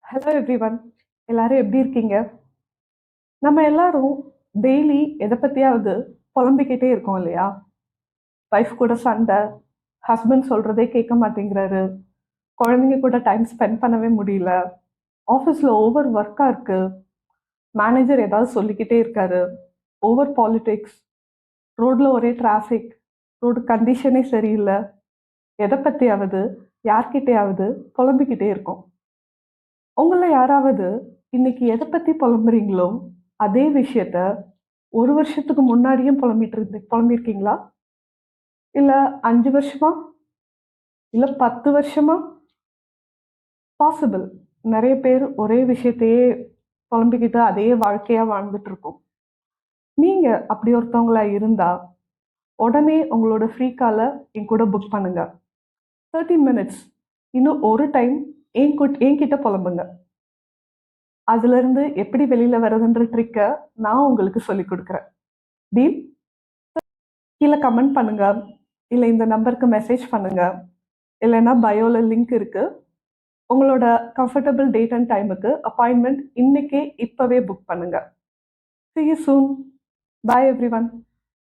Hello everyone. எல்லாரும் எப்படி இருக்கீங்க? நம்ம எல்லாரும் டெய்லி எதை பத்தியாவது புலம்பிக்கிட்டே இருக்கோம் இல்லையா? வைஃப் கூட சண்டை, ஹஸ்பண்ட் சொல்றதே கேட்க மாட்டேங்கிறாரு, குழந்தைங்க கூட டைம் ஸ்பெண்ட் பண்ணவே முடியல, ஆஃபீஸில் ஓவர் ஒர்க்காக இருக்கு, மேனேஜர் ஏதாவது சொல்லிக்கிட்டே இருக்காரு, ஓவர் பாலிடிக்ஸ், ரோட்ல ஒரே டிராஃபிக், ரோடு கண்டிஷனே சரியில்லை. எதை பற்றியாவது யார்கிட்டயாவது புலம்பிக்கிட்டே இருக்கோம். உங்கள யாராவது இன்னைக்கு எதை பத்தி புலம்புறீங்களோ, அதே விஷயத்த 1 வருஷத்துக்கு முன்னாடியும் புலம்பியிருக்கீங்களா? இல்ல 5 வருஷமா? இல்ல 10 வருஷமா? பாசிபிள். நெறைய பேர் ஒரே விஷயத்தையே புலம்பிக்கிட்டு அதே வாழ்க்கையா வாழ்ந்துட்டு இருக்கோம். நீங்க அப்படி ஒருத்தவங்களா இருந்தா, உடனே உங்களோட ஃப்ரீ கால என் கூட புக் பண்ணுங்க. 30 மினிட்ஸ் இன்னும் ஒரு டைம் என்கிட்ட புலம்புங்க. அதிலிருந்து எப்படி வெளியில வர்றதுன்ற ட்ரிக்க நான் உங்களுக்கு சொல்லிக் குடுக்குறேன். டீல்? கீழே கமெண்ட் பண்ணுங்க, இல்ல இந்த நம்பருக்கு மெசேஜ் பண்ணுங்க, இல்லைன்னா பயோல லிங்க் இருக்கு. உங்களோட கம்ஃபர்டபுள் டேட் அண்ட் டைமுக்கு அப்பாயின்மெண்ட் இன்னைக்கே இப்பவே புக் பண்ணுங்க. See you soon. Bye everyone.